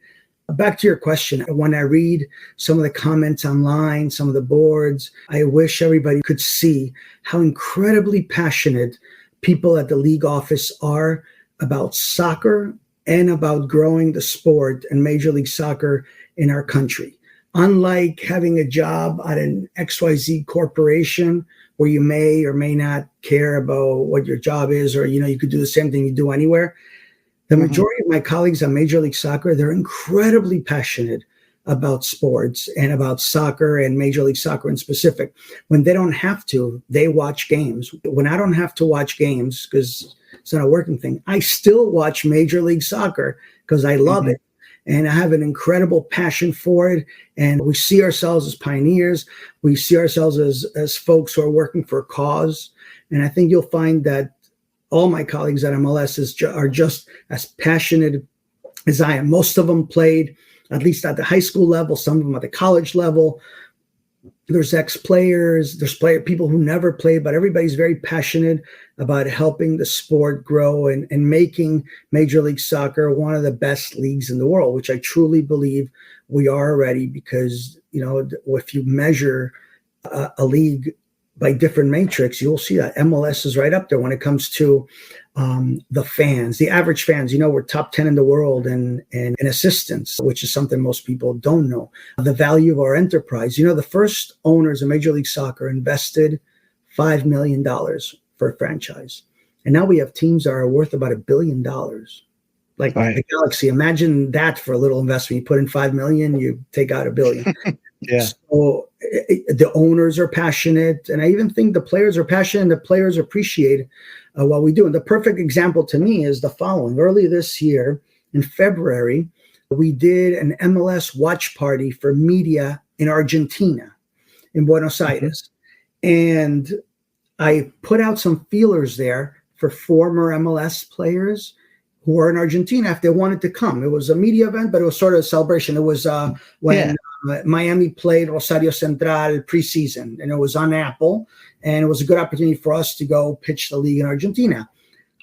Back to your question, when I read some of the comments online, some of the boards, I wish everybody could see how incredibly passionate people at the league office are about soccer and about growing the sport and Major League Soccer in our country. Unlike having a job at an XYZ corporation where you may or may not care about what your job is, or, you could do the same thing you do anywhere. The majority of my colleagues on Major League Soccer, they're incredibly passionate about sports and about soccer and Major League Soccer in specific. When they don't have to, they watch games. When I don't have to watch games because it's not a working thing, I still watch Major League Soccer because I love it. And I have an incredible passion for it. And we see ourselves as pioneers. We see ourselves as folks who are working for a cause. And I think you'll find that all my colleagues at MLS are just as passionate as I am. Most of them played, at least at the high school level, some of them at the college level. There's ex-players, there's people who never played, but everybody's very passionate about helping the sport grow and making Major League Soccer one of the best leagues in the world, which I truly believe we are already, because, if you measure a league by different matrix, you'll see that MLS is right up there when it comes to the fans, the average fans. We're top 10 in the world in assistance, which is something most people don't know. The value of our enterprise. The first owners of Major League Soccer invested $5 million for a franchise. And now we have teams that are worth about $1 billion. like Right. the galaxy. Imagine that for a little investment. You put in 5 million, you take out $1 billion. Yeah. So the owners are passionate, and I even think the players are passionate, and the players appreciate what we do. And the perfect example to me is the following. Early this year, in February, we did an MLS watch party for media in Argentina, in Buenos Aires. And I put out some feelers there for former MLS players who were in Argentina if they wanted to come. It was a media event, but it was sort of a celebration. It was when Miami played Rosario Central preseason, and it was on Apple, and it was a good opportunity for us to go pitch the league in Argentina.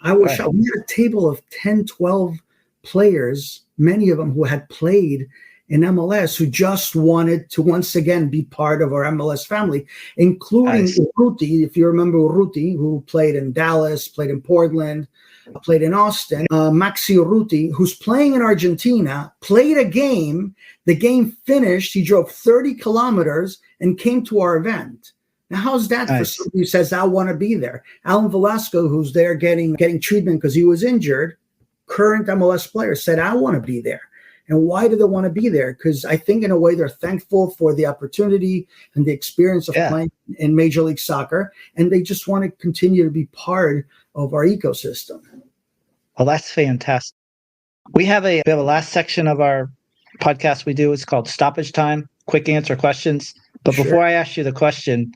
I was shocked. We had a table of 10, 12 players, many of them who had played in MLS, who just wanted to once again be part of our MLS family, including Urruti, if you remember Urruti, who played in Dallas, played in Portland, played in Austin. Maxi Urruti, who's playing in Argentina, played a game. The game finished. He drove 30 kilometers and came to our event. Now, how's that for somebody who says, I want to be there? Alan Velasco, who's there getting treatment because he was injured, current MLS player, said, I want to be there. And why do they want to be there? Because I think in a way they're thankful for the opportunity and the experience of playing in Major League Soccer. And they just want to continue to be part of our ecosystem. Well, that's fantastic. We have a last section of our podcast we do. It's called Stoppage Time, Quick Answer Questions. But before I ask you the question,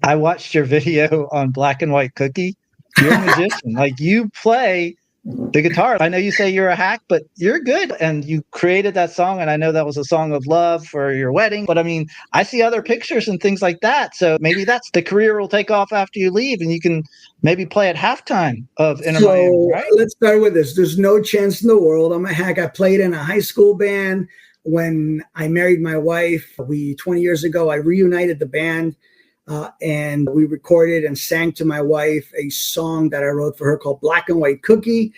I watched your video on Black and White Cookie. You're a musician. Like, you play the guitar. I know you say you're a hack, but you're good. And you created that song. And I know that was a song of love for your wedding. But I mean, I see other pictures and things like that. So maybe that's the career will take off after you leave, and you can maybe play at halftime of Inter Miami, right? Let's start with this. There's no chance in the world. I'm a hack. I played in a high school band. When I married my wife, 20 years ago, I reunited the band. And we recorded and sang to my wife a song that I wrote for her called Black and White Cookie.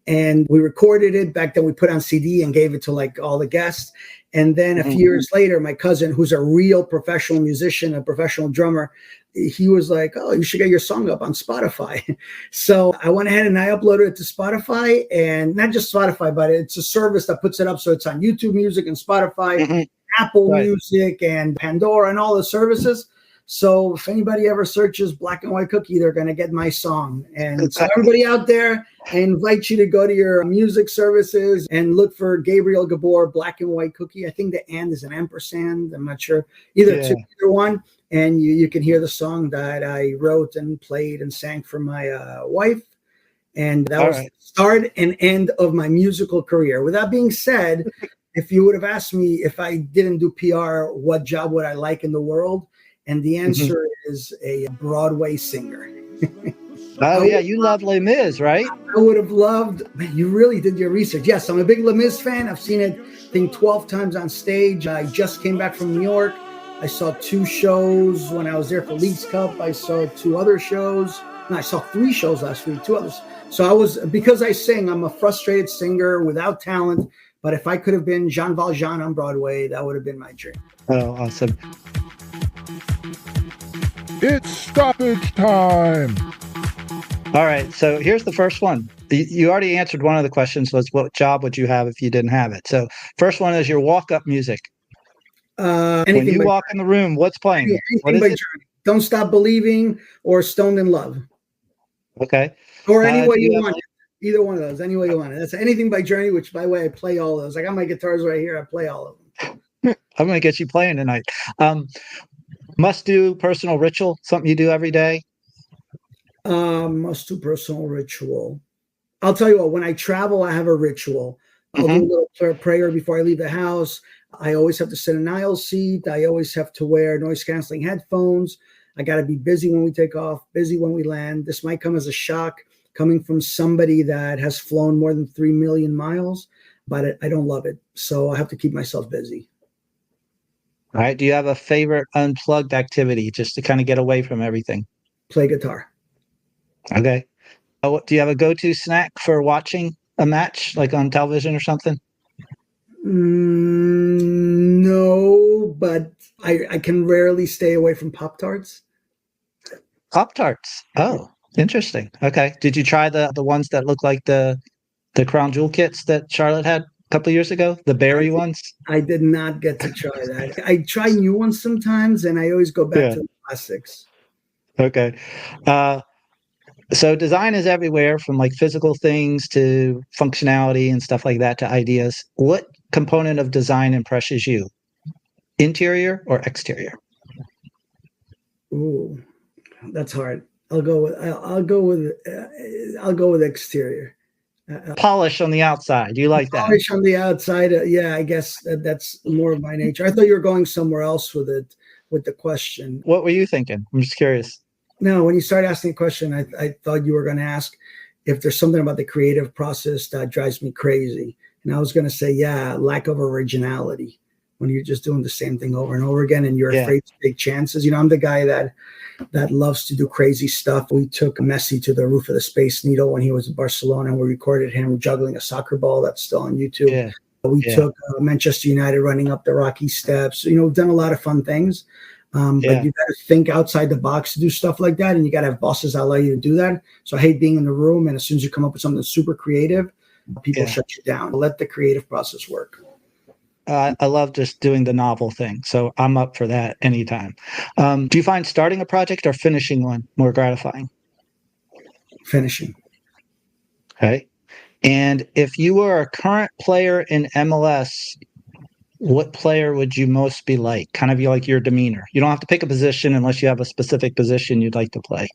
And we recorded it. Back then we put on CD and gave it to like all the guests. And then a few years later, my cousin, who's a real professional musician, a professional drummer, he was like, oh, you should get your song up on Spotify. So I went ahead and I uploaded it to Spotify, and not just Spotify, but it's a service that puts it up. So it's on YouTube Music and Spotify, Apple Music and Pandora and all the services. So if anybody ever searches Black and White Cookie, they're going to get my song. And so everybody out there, I invite you to go to your music services and look for Gabriel Gabor, Black and White Cookie. I think the and is an ampersand. I'm not sure. Either one. And you can hear the song that I wrote and played and sang for my wife. And that was the start and end of my musical career. With that being said, if you would have asked me if I didn't do PR, what job would I like in the world? And the answer is a Broadway singer. You love Les Mis, right? I would have loved, man, you really did your research. Yes, I'm a big Les Mis fan. I've seen it, I think, 12 times on stage. I just came back from New York. I saw 2 shows when I was there for Leagues Cup. I saw 2 other shows. No, I saw 3 shows last week, 2 others. So because I sing, I'm a frustrated singer without talent. But if I could have been Jean Valjean on Broadway, that would have been my dream. Oh, awesome. It's stoppage time. All right. So here's the first one. You already answered one of the questions, was what job would you have if you didn't have it? So first one is your walk-up music. When you walk in the room, what's playing? What is it? Journey. Don't Stop Believing or Stoned in Love. Okay. Or any way you want it. Either one of those. Any way you want it. That's Anything by Journey, which, by the way, I play all those. I got my guitars right here. I play all of them. I'm going to get you playing tonight. Must do personal ritual, something you do every day? Must do personal ritual. I'll tell you what, when I travel, I have a ritual. I'll do a little prayer before I leave the house. I always have to sit in an aisle seat. I always have to wear noise canceling headphones. I got to be busy when we take off, busy when we land. This might come as a shock coming from somebody that has flown more than 3 million miles, but I don't love it. So I have to keep myself busy. All right. Do you have a favorite unplugged activity just to kind of get away from everything? Play guitar. Okay. Do you have a go-to snack for watching a match, like on television or something? No, but I can rarely stay away from Pop-Tarts. Pop-Tarts. Oh, interesting. Okay. Did you try the ones that look like the The crown jewel kits that Charlotte had a couple of years ago, the berry ones? I did not get to try that. I try new ones sometimes, and I always go back to the classics. Okay. So design is everywhere, from like physical things to functionality and stuff like that to ideas. What component of design impresses you? Interior or exterior? Ooh, that's hard. I'll go with exterior. Polish on the outside. You like that? Polish on the outside. Yeah, I guess that's more of my nature. I thought you were going somewhere else with it, with the question. What were you thinking? I'm just curious. No, when you started asking a question, I thought you were going to ask if there's something about the creative process that drives me crazy. And I was going to say, yeah, lack of originality, when you're just doing the same thing over and over again and you're afraid to take chances. I'm the guy that loves to do crazy stuff. We took Messi to the roof of the Space Needle when he was in Barcelona, and we recorded him juggling a soccer ball. That's still on YouTube. Yeah. We took Manchester United running up the Rocky Steps. We've done a lot of fun things. But you got to think outside the box to do stuff like that, and you got to have bosses that allow you to do that. So I hate being in the room, and as soon as you come up with something super creative, people shut you down. Let the creative process work. I love just doing the novel thing, so I'm up for that anytime. Do you find starting a project or finishing one more gratifying? Finishing. Okay. And if you were a current player in MLS, what player would you most be like? Kind of like your demeanor. You don't have to pick a position unless you have a specific position you'd like to play.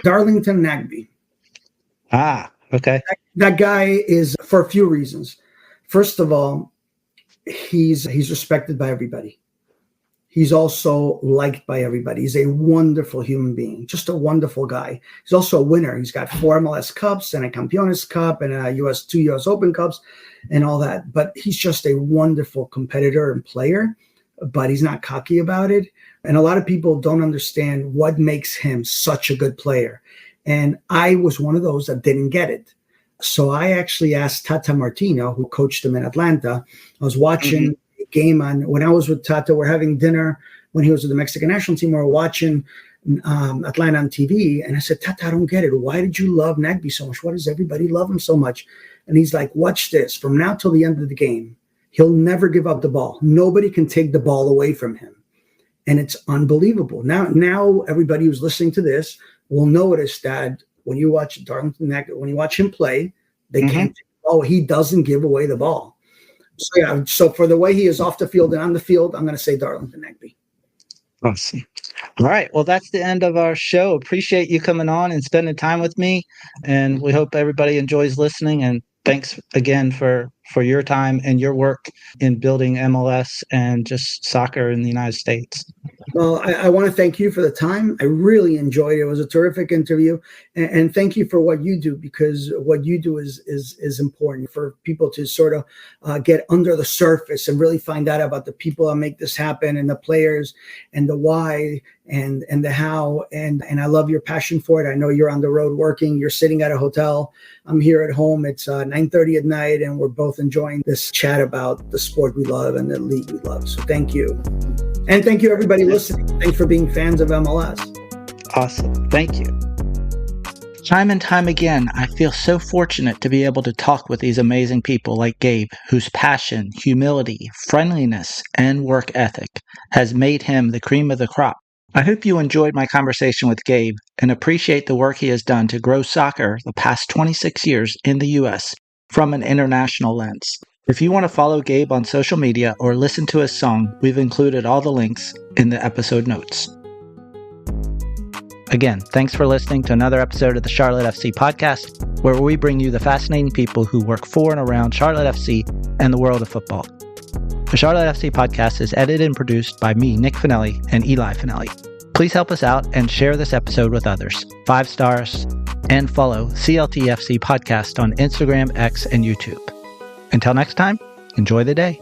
Darlington Nagbe. Ah, okay. That guy is, for a few reasons. First of all, he's respected by everybody. He's also liked by everybody. He's a wonderful human being, just a wonderful guy. He's also a winner. He's got 4 MLS Cups and a Campeones Cup and two US Open Cups and all that. But he's just a wonderful competitor and player, but he's not cocky about it. And a lot of people don't understand what makes him such a good player. And I was one of those that didn't get it. So I actually asked Tata Martino, who coached him in Atlanta. I was watching a game when I was with Tata. We're having dinner when he was with the Mexican national team. We were watching Atlanta on TV. And I said, Tata, I don't get it. Why did you love Nagbe so much? Why does everybody love him so much? And he's like, watch this. From now till the end of the game, he'll never give up the ball. Nobody can take the ball away from him. And it's unbelievable. Now everybody who's listening to this will notice that when you watch Darlington Nagbe, when you watch him play, they can't. Oh, he doesn't give away the ball. So for the way he is off the field and on the field, I'm going to say Darlington Nagbe. Awesome. All right. Well, that's the end of our show. Appreciate you coming on and spending time with me. And we hope everybody enjoys listening. And thanks again for your time and your work in building MLS and just soccer in the United States. Well, I want to thank you for the time. I really enjoyed it. It was a terrific interview. And thank you for what you do, because what you do is important for people to sort of get under the surface and really find out about the people that make this happen, and the players, and the why, and the how. And I love your passion for it. I know you're on the road working. You're sitting at a hotel. I'm here at home. It's 9:30 at night, and we're both enjoying this chat about the sport we love and the league we love. So thank you. And thank you, everybody listening. Thanks for being fans of MLS. Awesome. Thank you. Time and time again, I feel so fortunate to be able to talk with these amazing people like Gabe, whose passion, humility, friendliness, and work ethic has made him the cream of the crop. I hope you enjoyed my conversation with Gabe and appreciate the work he has done to grow soccer the past 26 years in the U.S. from an international lens. If you want to follow Gabe on social media or listen to his song, we've included all the links in the episode notes. Again, thanks for listening to another episode of the Charlotte FC podcast, where we bring you the fascinating people who work for and around Charlotte FC and the world of football. The Charlotte FC podcast is edited and produced by me, Nick Finelli, and Eli Finelli. Please help us out and share this episode with others. 5 stars, and follow CLTFC podcast on Instagram, X, and YouTube. Until next time, enjoy the day.